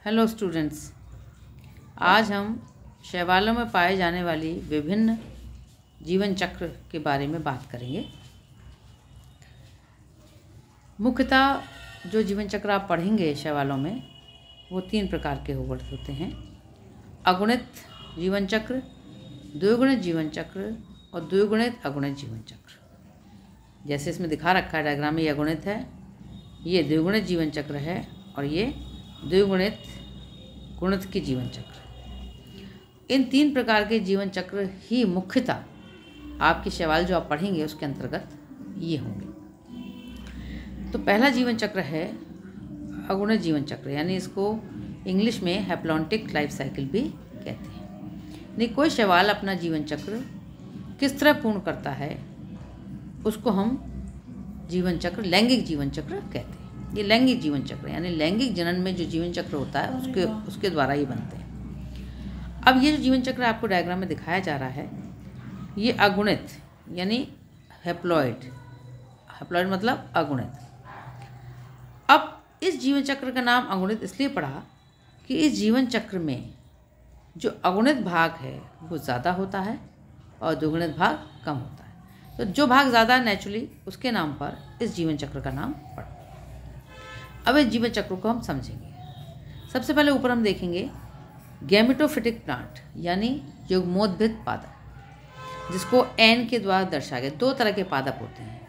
Hello students, आज हम शैवालों में पाए जाने वाली विभिन्न जीवन चक्र के बारे में बात करेंगे। मुख्यतः जो जीवन चक्र आप पढ़ेंगे शैवालों में वो 3 प्रकार के होते हैं। अगुणित जीवन चक्र, द्विगुणित जीवन चक्र और द्विगुणित अगुणित जीवन चक्र। जैसे इसमें दिखा रखा है डायग्राम में, ये अगुणित है, ये द्विगुणित जीवन चक्र है और ये द्विगुणित गुणित की जीवन चक्र। इन 3 प्रकार के जीवन चक्र ही मुख्यतः आपके शैवाल जो आप पढ़ेंगे उसके अंतर्गत ये होंगे। तो पहला जीवन चक्र है अगुणित जीवन चक्र, यानी इसको इंग्लिश में हैप्लॉन्टिक लाइफ साइकिल भी कहते हैं। यानी कोई शैवाल अपना जीवन चक्र किस तरह पूर्ण करता है उसको हम जीवन चक्र, लैंगिक जीवन चक्र कहते हैं। ये लैंगिक जीवन चक्र यानी लैंगिक जनन में जो जीवन चक्र होता है उसके द्वारा ये बनते हैं। अब ये जो जीवन चक्र आपको डायग्राम में दिखाया जा रहा है ये अगुणित यानी हैप्लॉइड मतलब अगुणित। अब इस जीवन चक्र का नाम अगुणित इसलिए पड़ा कि इस जीवन चक्र में जो अगुणित भाग है वो ज़्यादा होता है और द्विगुणित भाग कम होता है। तो जो भाग ज़्यादा नेचुरली उसके नाम पर इस जीवन चक्र का नाम पड़ा। अब इस जीवन चक्र को हम समझेंगे। सबसे पहले ऊपर हम देखेंगे गैमेटोफिटिक प्लांट यानी युग्मोद्भिद पादप, जिसको एन के द्वारा दर्शाया गया। 2 तरह के पादप होते हैं,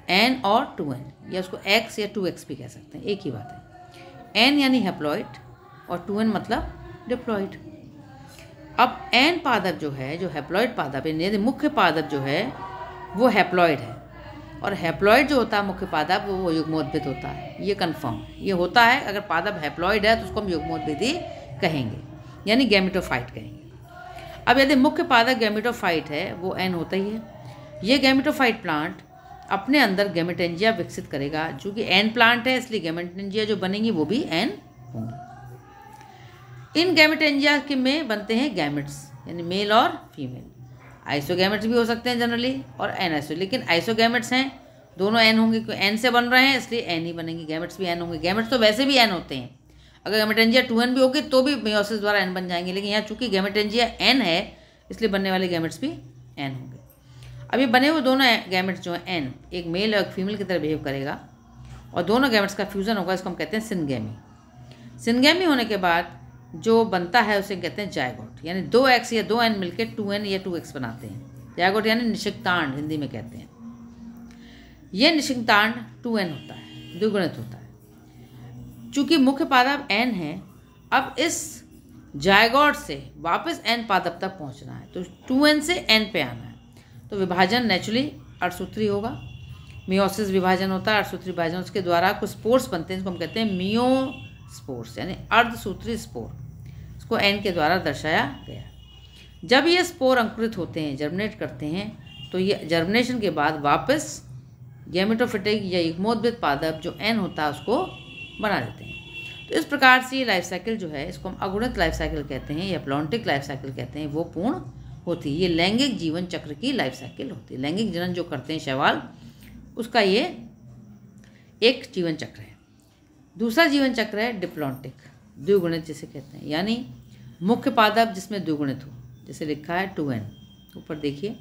एन और 2n, या उसको x या 2x भी कह सकते हैं, एक ही बात है। एन यानी हैप्लॉइड और 2n मतलब डिप्लॉइड। अब एन पादप जो है, जो हैप्लॉइड पादप यानी मुख्य पादप जो है वो हैप्लॉइड है, और हैप्लॉइड जो होता है मुख्य पादप वो युग्मोद्भिद होता है। ये कन्फर्म है, ये होता है। अगर पादप हैप्लॉइड है तो उसको हम युग्मोद्भिद ही कहेंगे, यानी गैमेटोफाइट कहेंगे। अब यदि मुख्य पादप गैमेटोफाइट है वो एन होता ही है। ये गैमेटोफाइट प्लांट अपने अंदर गैमेटेंजिया विकसित करेगा। चूँकि एन प्लांट है इसलिए गैमेटेंजिया जो बनेंगी वो भी एन होंगी। इन गैमेटेंजिया के में बनते हैं गैमेट्स, यानी मेल और फीमेल। आइसोगैमेट्स भी हो सकते हैं जनरली और एन आइसो, लेकिन आइसोगैमेट्स हैं दोनों एन होंगे, क्योंकि एन से बन रहे हैं इसलिए एन ही बनेंगे। गैमेट्स भी एन होंगे। गैमेट्स तो वैसे भी एन होते हैं, अगर गैमेटेंजिया 2n भी होगी तो भी मेयोसिस द्वारा एन बन जाएंगे, लेकिन यहाँ चूंकि गैमेटेंजिया एन है इसलिए बनने वाले गैमेट्स भी एन होंगे। अब ये बने हुए दोनों गैमेट्स जो हैं एन, एक मेल और एक फीमेल की तरह बिहेव करेगा और दोनों गैमेट्स का फ्यूजन होगा, इसको हम कहते हैं सिनगैमी। सिनगैमी होने के बाद जो बनता है उसे कहते हैं जायगोट, यानी 2x या 2n मिलकर 2n या 2x बनाते हैं। जायगोट यानी निषिक्तांड हिंदी में कहते हैं। यह निषिक्तांड 2n होता है, द्विगुणित होता है। चूंकि मुख्य पादप n है, अब इस जायगोट से वापस n पादप तक पहुंचना है, तो 2n से n पे आना है। तो विभाजन नेचुरली अर्धसूत्री होगा, मियोसिस विभाजन होता है, अर्धसूत्री विभाजन, उसके द्वारा कुछ स्पोर्स बनते हैं, इसको हम कहते हैं मियोस्पोर्स यानी अर्धसूत्री स्पोर। इसको एन के द्वारा दर्शाया गया। जब ये स्पोर अंकुरित होते हैं, जर्मिनेट करते हैं, तो ये जर्मिनेशन के बाद वापस गैमेटोफिटिक या युग्मोद्भिद पादप जो एन होता है उसको बना देते हैं। तो इस प्रकार से ये लाइफ साइकिल जो है इसको हम अगुणित लाइफ साइकिल कहते हैं या प्लॉन्टिक लाइफ साइकिल कहते हैं, वो पूर्ण होती है। ये लैंगिक जीवन चक्र की लाइफ साइकिल होती है। लैंगिक जनन जो करते हैं शैवाल, उसका ये एक जीवन चक्र है। दूसरा जीवन चक्र है डिप्लॉन्टिक, द्विगुणित जिसे कहते हैं, यानी मुख्य पादप जिसमें द्विगुणित हो, जैसे लिखा है 2n। ऊपर देखिए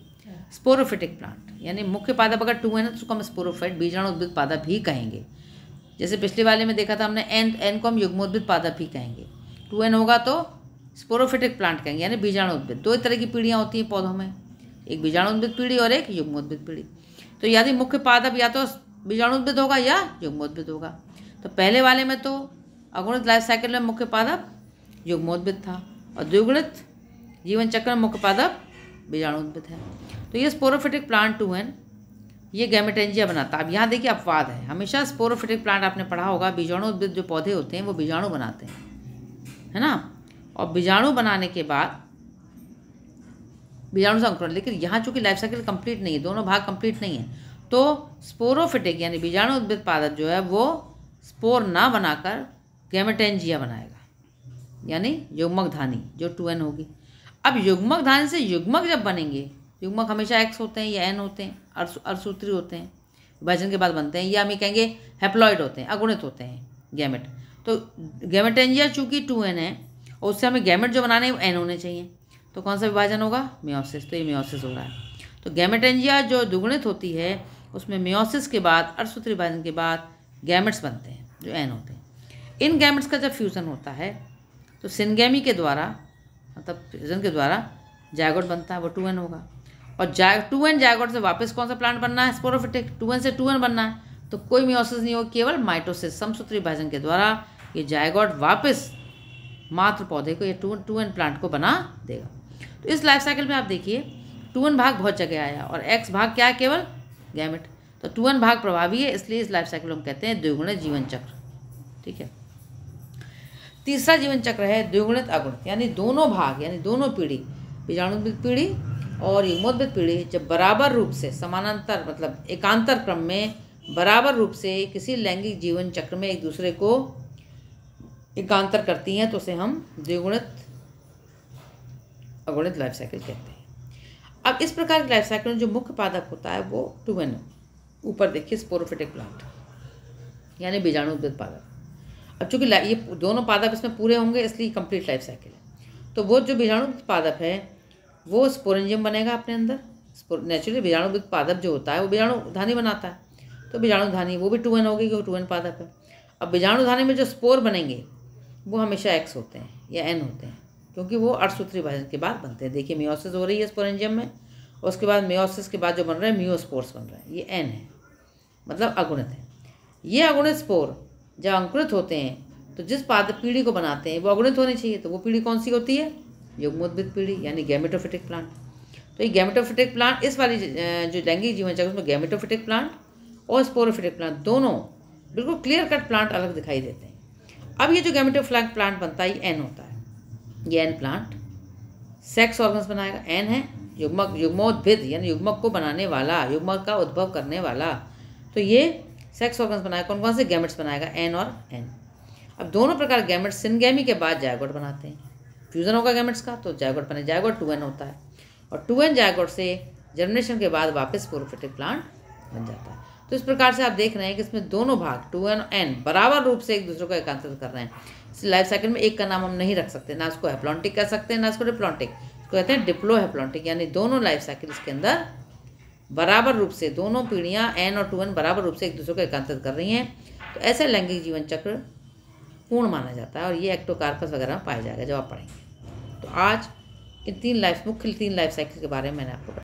स्पोरोफिटिक प्लांट, यानी मुख्य पादप अगर 2n है तो उसको हम स्पोरोफाइट बीजाणुद्भिद पादप भी कहेंगे। जैसे पिछले वाले में देखा था हमने एन को हम युग्मोद्भिद पादप ही कहेंगे। 2n होगा तो स्पोरोफिटिक प्लांट कहेंगे, यानी बीजाणुद्भिद। 2 तरह की पीढ़ियाँ होती हैं पौधों में, एक बीजाणुद्भिद पीढ़ी और एक युग्मोद्भिद पीढ़ी। तो यदि मुख्य पादप या तो बीजाणुद्भिद होगा या युग्मोद्भिद होगा। तो पहले वाले में तो अगुणित लाइफ साइकिल में मुख्य पादप युग्मोद्भिद था और द्विगुणित जीवन चक्र में मुख्य पादप बीजाणुद्भिद है। तो ये स्पोरोफिटिक प्लांट 2n ये गैमेटेंजिया बनाता है। अब यहाँ देखिए अपवाद है, हमेशा स्पोरोफिटिक प्लांट आपने पढ़ा होगा, बीजाणुद्भिद जो पौधे होते हैं वो बीजाणु बनाते हैं, है ना, और बीजाणु बनाने के बाद बीजाणु से अंकुरण। लेकिन यहाँ चूंकि लाइफ साइकिल कंप्लीट नहीं है, दोनों भाग कंप्लीट नहीं है, तो स्पोरोफिटिक यानी बीजाणुद्भिद पादप जो है वो स्पोर ना बनाकर गैमेटेंजिया बनाएगा, यानी युग्मक धानी जो 2n होगी। अब युग्मक धानी से युग्मक जब बनेंगे, युग्मक हमेशा x होते हैं या n होते हैं, अर्धसूत्री होते हैं, विभाजन के बाद बनते हैं, या हम ये कहेंगे हैप्लॉइड होते हैं, अगुणित होते हैं गैमेट। तो गैमेटेंजिया चूँकि 2n है और उससे हमें गैमेट जो बनाने हैं वो n होने चाहिए, तो कौन सा विभाजन होगा? मियोसिस। तो ये मियोसिस हो रहा है। तो गैमेटेंजिया जो द्विगुणित होती है उसमें मियोसिस के बाद, अर्धसूत्री विभाजन के बाद गैमेट्स बनते हैं जो n होते हैं। इन गैमेट्स का जब फ्यूज़न होता है तो सिनगैमी के द्वारा, मतलब फ्यूज़न के द्वारा जायगोट बनता है, वो 2n होगा। और 2n जायगोट से वापस कौन सा प्लांट बनना है? स्पोरोफिटिक। 2n से 2n बनना है, तो कोई मियोसिस नहीं होगा, केवल माइटोसिस, समसूत्री विभाजन के द्वारा ये जायगोट वापस मात्र पौधे को, ये 2n प्लांट को बना देगा। तो इस लाइफ साइकिल में आप देखिए 2n भाग बहुत जगह आया और x भाग क्या है? केवल गैमेट। तो 2n भाग प्रभावी है, इसलिए इस लाइफ साइकिल में हम कहते हैं द्विगुणित जीवन चक्र। ठीक है। तीसरा जीवन चक्र है द्विगुणित अगुणित, यानी दोनों भाग, यानी दोनों पीढ़ी, बीजाणुद्भिद पीढ़ी और युग्मोद्भिद पीढ़ी जब बराबर रूप से समानांतर, मतलब एकांतर क्रम में बराबर रूप से किसी लैंगिक जीवन चक्र में एक दूसरे को एकांतर करती हैं, तो उसे हम द्विगुणित अगुणित लाइफ साइकिल कहते हैं। अब इस प्रकार की लाइफ साइकिल में जो मुख्य पादप होता है वो 2n, ऊपर देखिए स्पोरोफिटिक प्लांट, यानी बीजाणुद्भिद पादप। अब चूंकि ये दोनों पादप इसमें पूरे होंगे इसलिए कंप्लीट लाइफ साइकिल है। तो वो जो बीजाणुद्भिद पादप है वो स्पोरेंजियम बनेगा अपने अंदर। नेचुरली बीजाणुद्भिद पादप जो होता है वो बीजाणुधानी बनाता है, तो बीजाणुधानी वो भी 2n होगी क्योंकि 2n पादप है। अब बीजाणुधानी में जो स्पोर बनेंगे वो हमेशा x होते हैं या n होते हैं, क्योंकि वो अर्धसूत्री विभाजन के बाद बनते हैं। देखिए मियोसिस हो रही है स्पोरेंजियम में, और उसके बाद मियोसिस के बाद जो बन रहे हैं मियोस्पोर्स बन रहे हैं, ये n है, मतलब अगुणित है। ये अगुणित स्पोर जब अंकुरित होते हैं तो जिस पादप पीढ़ी को बनाते हैं वो अगुणित होनी चाहिए, तो वो पीढ़ी कौन सी होती है? युग्मोद्भिद पीढ़ी, यानी गैमेटोफिटिक प्लांट। तो ये गैमेटोफिटिक प्लांट, इस वाली जो लैंगिक जीवन चक्र उसमें गैमेटोफिटिक प्लांट और स्पोरोफिटिक प्लांट दोनों बिल्कुल क्लियर कट प्लांट अलग दिखाई देते हैं। अब ये जो गैमेटोफिटिक प्लांट बनता है ये n होता है, ये n प्लांट सेक्स ऑर्गन्स बनाएगा, n है युग्मक, युग्मोद्भिद यानी युग्मक को बनाने वाला, युग्मक का उद्भव करने वाला, तो ये सेक्स ऑर्गन्स बनाएगा। कौन कौन से गैमेट्स बनाएगा? n और n। अब दोनों प्रकार गैमेट्स सिनगैमी के बाद जायगोट बनाते हैं, फ्यूजन होगा गैमेट्स का तो जायगोट बने, जायगोट 2n होता है, और 2n जायगोट से जर्मिनेशन के बाद वापस स्पोरोफिटिक प्लांट बन जाता है। तो इस प्रकार से आप देख रहे हैं कि इसमें दोनों भाग 2n और n बराबर रूप से एक दूसरे को एकांतरित कर रहे हैं। इस लाइफ साइकिल में एक का नाम हम नहीं रख सकते, ना उसको हैप्लॉन्टिक कह सकते हैं ना उसको डिप्लॉन्टिक, इसको कहते हैं डिप्लोहैप्लॉन्टिक, यानी दोनों लाइफ साइकिल इसके अंदर बराबर रूप से, दोनों पीढ़ियाँ n और 2n बराबर रूप से एक दूसरे को एकांतरित कर रही हैं। तो ऐसे लैंगिक जीवन चक्र पूर्ण माना जाता है और ये एक्टोकार्पस वगैरह में पाया जाएगा जब आप पढ़ेंगे। तो आज इन मुख्य तीन लाइफ साइकिल के बारे में मैंने आपको